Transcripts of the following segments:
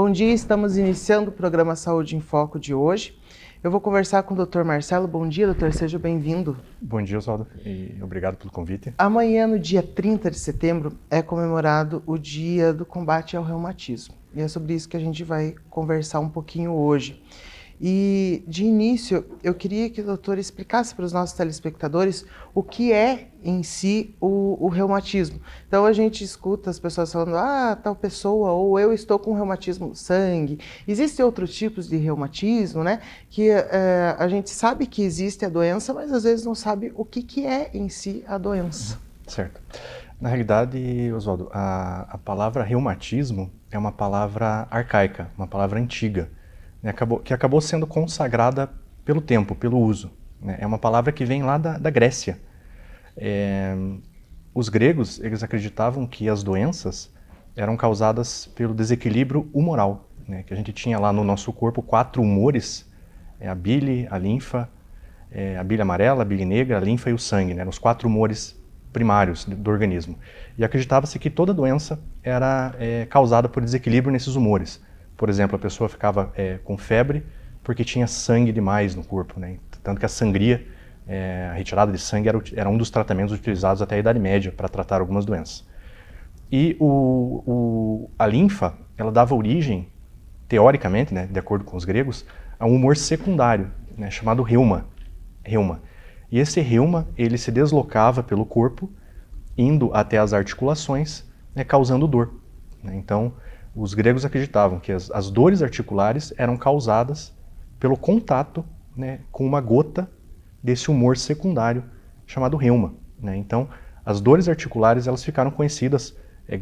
Bom dia, estamos iniciando o programa Saúde em Foco de hoje. Eu vou conversar com o Dr. Marcelo. Bom dia, doutor, seja bem-vindo. Bom dia, Oswaldo, e obrigado pelo convite. Amanhã, no dia 30 de setembro, é comemorado o Dia do Combate ao Reumatismo. E é sobre isso que a gente vai conversar um pouquinho hoje. E, de início, eu queria que o doutor explicasse para os nossos telespectadores o que é, em si, o reumatismo. Então, a gente escuta as pessoas falando, tal pessoa, ou eu estou com reumatismo no sangue. Existem outros tipos de reumatismo, né? Que a gente sabe que existe a doença, mas às vezes não sabe o que é, em si, a doença. Certo. Na realidade, Oswaldo, a palavra reumatismo é uma palavra arcaica, uma palavra antiga, né, que acabou sendo consagrada pelo tempo, pelo uso. Né? É uma palavra que vem lá da Grécia. Os gregos, eles acreditavam que as doenças eram causadas pelo desequilíbrio humoral, né? Que a gente tinha lá no nosso corpo 4 humores, a bile, a linfa, a bile amarela, a bile negra, a linfa e o sangue, né? Os 4 humores primários do organismo. E acreditava-se que toda doença era causada por desequilíbrio nesses humores. Por exemplo, a pessoa ficava com febre porque tinha sangue demais no corpo, né? Tanto que a sangria, a retirada de sangue era um dos tratamentos utilizados até a Idade Média para tratar algumas doenças. E a linfa, ela dava origem, teoricamente, né, de acordo com os gregos, a um humor secundário, né, chamado reuma. E esse reuma, ele se deslocava pelo corpo, indo até as articulações, né, causando dor. Né? Então, os gregos acreditavam que as dores articulares eram causadas pelo contato, né, com uma gota desse humor secundário chamado reuma. Né? Então, as dores articulares elas ficaram conhecidas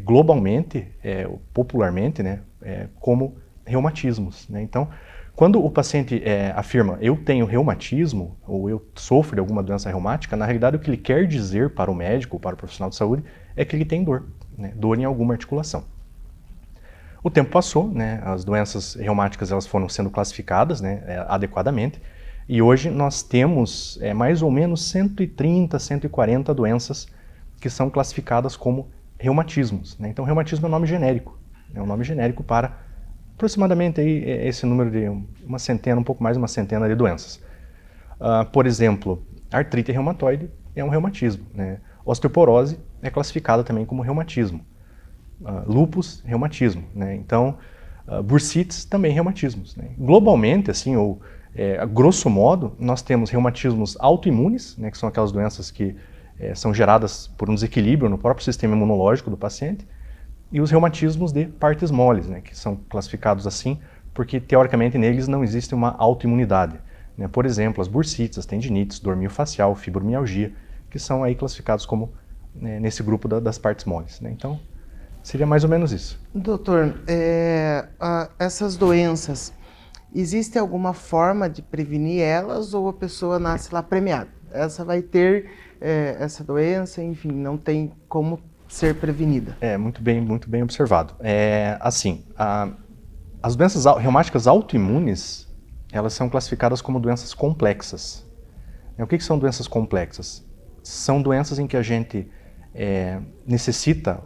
globalmente, popularmente, né, como reumatismos. Né? Então, quando o paciente afirma eu tenho reumatismo ou eu sofro de alguma doença reumática, na realidade o que ele quer dizer para o médico ou para o profissional de saúde é que ele tem dor, né? Dor em alguma articulação. O tempo passou, né? As doenças reumáticas elas foram sendo classificadas, né, adequadamente, e hoje nós temos mais ou menos 130, 140 doenças que são classificadas como reumatismos. Né? Então, reumatismo é um nome genérico, é um nome genérico para aproximadamente aí, esse número de uma centena, um pouco mais de uma centena de doenças. Por exemplo, artrite reumatoide é um reumatismo. Né? Osteoporose é classificada também como reumatismo. Lúpus, reumatismo. Né? Então, bursites também reumatismos. Né? Globalmente, assim, a grosso modo, nós temos reumatismos autoimunes, né, que são aquelas doenças que são geradas por um desequilíbrio no próprio sistema imunológico do paciente, e os reumatismos de partes moles, né, que são classificados assim porque, teoricamente, neles não existe uma autoimunidade. Né? Por exemplo, as bursites, as tendinites, dor miofascial, fibromialgia, que são aí classificados como nesse grupo das partes moles. Né? Então, seria mais ou menos isso. Doutor, essas doenças, existe alguma forma de prevenir elas ou a pessoa nasce lá premiada? Essa vai ter essa doença, enfim, não tem como ser prevenida. Muito bem observado. Assim, as doenças reumáticas autoimunes, elas são classificadas como doenças complexas. O que são doenças complexas? São doenças em que a gente necessita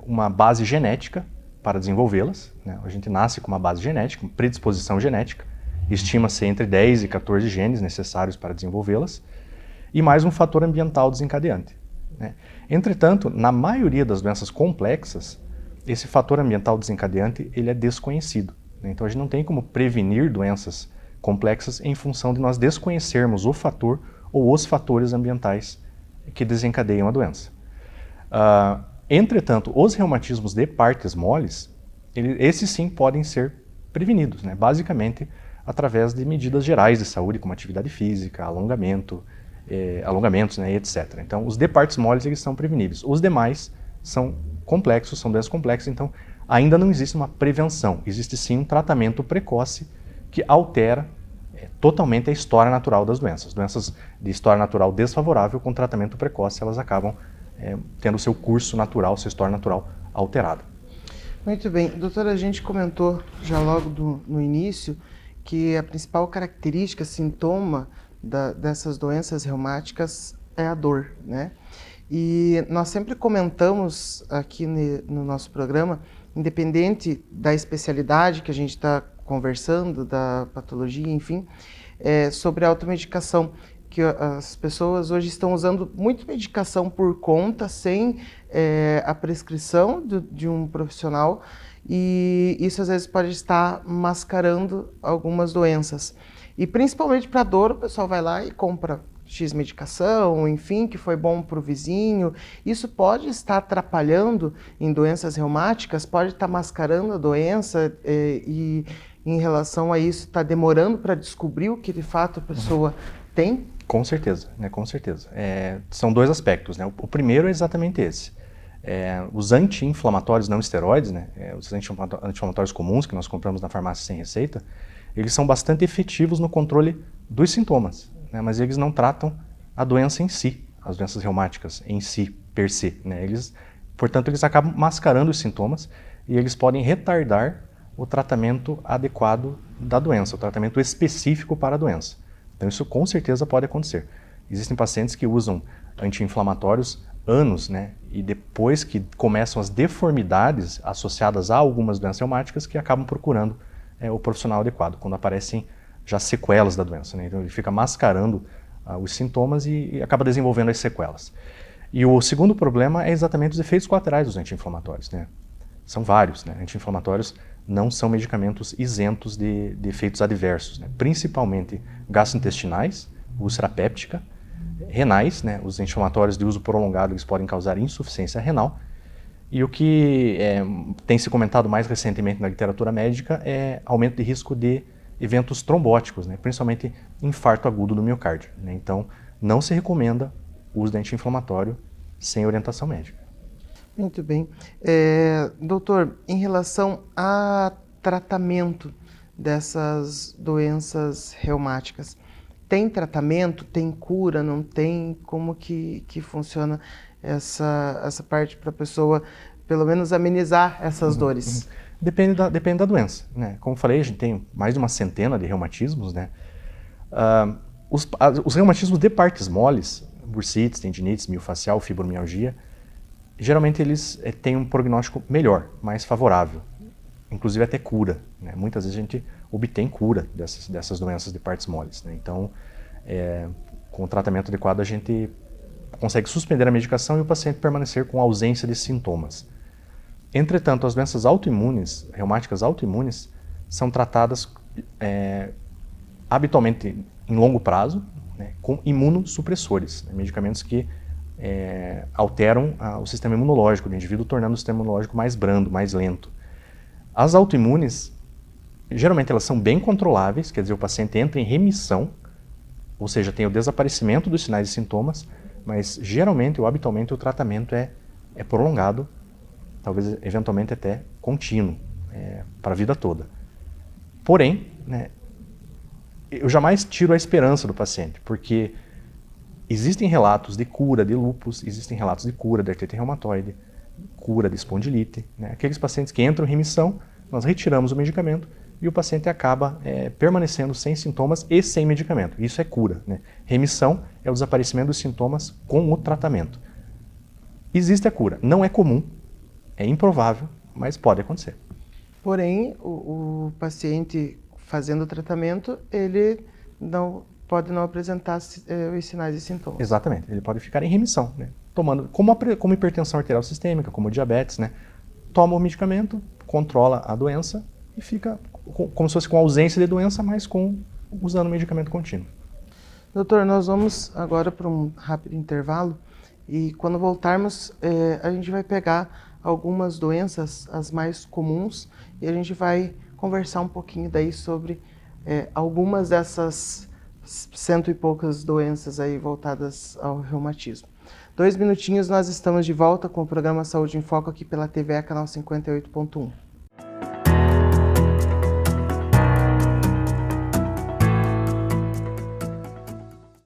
uma base genética para desenvolvê-las. Né? A gente nasce com uma base genética, uma predisposição genética, estima-se entre 10 e 14 genes necessários para desenvolvê-las, e mais um fator ambiental desencadeante. Né? Entretanto, na maioria das doenças complexas, esse fator ambiental desencadeante ele é desconhecido. Né? Então a gente não tem como prevenir doenças complexas em função de nós desconhecermos o fator ou os fatores ambientais que desencadeiam a doença. Entretanto, os reumatismos de partes moles, esses sim podem ser prevenidos, né? Basicamente através de medidas gerais de saúde, como atividade física, alongamentos, né, etc. Então, os de partes moles eles são preveníveis. Os demais são complexos, são doenças complexas, então ainda não existe uma prevenção. Existe sim um tratamento precoce que altera totalmente a história natural das doenças. Doenças de história natural desfavorável, com tratamento precoce, elas acabam tendo seu curso natural, sua história natural alterada. Muito bem. Doutora, a gente comentou já logo no início que a principal característica, sintoma dessas doenças reumáticas é a dor, né? E nós sempre comentamos aqui no nosso programa independente da especialidade que a gente está conversando, da patologia, enfim, sobre a automedicação, que as pessoas hoje estão usando muito medicação por conta, sem a prescrição de um profissional, e isso às vezes pode estar mascarando algumas doenças. E principalmente para dor, o pessoal vai lá e compra X medicação, enfim, que foi bom para o vizinho. Isso pode estar atrapalhando em doenças reumáticas, pode estar mascarando a doença e em relação a isso está demorando para descobrir o que de fato a pessoa tem? Com certeza, né? Com certeza. São dois aspectos, né? O primeiro é exatamente esse. Os anti-inflamatórios não esteroides, né? Os anti-inflamatórios comuns que nós compramos na farmácia sem receita, eles são bastante efetivos no controle dos sintomas, né? Mas eles não tratam a doença em si, as doenças reumáticas em si, per se, né? Portanto, eles acabam mascarando os sintomas e eles podem retardar o tratamento adequado da doença, o tratamento específico para a doença. Então isso com certeza pode acontecer. Existem pacientes que usam anti-inflamatórios anos, né? E depois que começam as deformidades associadas a algumas doenças reumáticas, que acabam procurando o profissional adequado, quando aparecem já sequelas da doença, né? Então ele fica mascarando os sintomas e acaba desenvolvendo as sequelas. E o segundo problema é exatamente os efeitos colaterais dos anti-inflamatórios, né? São vários, né? Anti-inflamatórios não são medicamentos isentos de efeitos adversos, né? Principalmente gastrointestinais, úlcera péptica, renais, né? Os anti-inflamatórios de uso prolongado eles podem causar insuficiência renal. E o que tem se comentado mais recentemente na literatura médica é aumento de risco de eventos trombóticos, né? Principalmente infarto agudo do miocárdio, né? Então, não se recomenda o uso de anti-inflamatório sem orientação médica. Muito bem. Doutor, em relação a tratamento dessas doenças reumáticas, tem tratamento, tem cura, não tem? Como que funciona essa parte para a pessoa, pelo menos, amenizar essas dores? Depende da doença, né? Como falei, a gente tem mais de uma centena de reumatismos, né? Os reumatismos de partes moles, bursites, tendinites, miofascial, fibromialgia, geralmente eles têm um prognóstico melhor, mais favorável, inclusive até cura, né? Muitas vezes a gente obtém cura dessas doenças de partes moles, né? Então, com o tratamento adequado a gente consegue suspender a medicação e o paciente permanecer com ausência de sintomas. Entretanto, as doenças autoimunes, reumáticas autoimunes, são tratadas habitualmente em longo prazo, né, com imunossupressores, né, medicamentos que alteram o sistema imunológico do indivíduo, tornando o sistema imunológico mais brando, mais lento. As autoimunes, geralmente elas são bem controláveis, quer dizer, o paciente entra em remissão, ou seja, tem o desaparecimento dos sinais e sintomas, mas geralmente ou habitualmente o tratamento é prolongado, talvez eventualmente até contínuo, para a vida toda. Porém, né, eu jamais tiro a esperança do paciente, porque existem relatos de cura de lúpus, existem relatos de cura de artrite reumatoide, cura de espondilite, né? Aqueles pacientes que entram em remissão, nós retiramos o medicamento e o paciente acaba permanecendo sem sintomas e sem medicamento. Isso é cura, né? Remissão é o desaparecimento dos sintomas com o tratamento. Existe a cura. Não é comum, é improvável, mas pode acontecer. Porém, o paciente fazendo o tratamento, ele pode não apresentar os sinais e sintomas. Exatamente, ele pode ficar em remissão, né? Tomando, como hipertensão arterial sistêmica, como diabetes, né? Toma o medicamento, controla a doença e fica como se fosse com ausência de doença, mas usando o medicamento contínuo. Doutor, nós vamos agora para um rápido intervalo e quando voltarmos a gente vai pegar algumas doenças, as mais comuns, e a gente vai conversar um pouquinho daí sobre algumas dessas 100 e poucas doenças aí voltadas ao reumatismo. 2 minutinhos, nós estamos de volta com o programa Saúde em Foco aqui pela TVE, canal 58.1.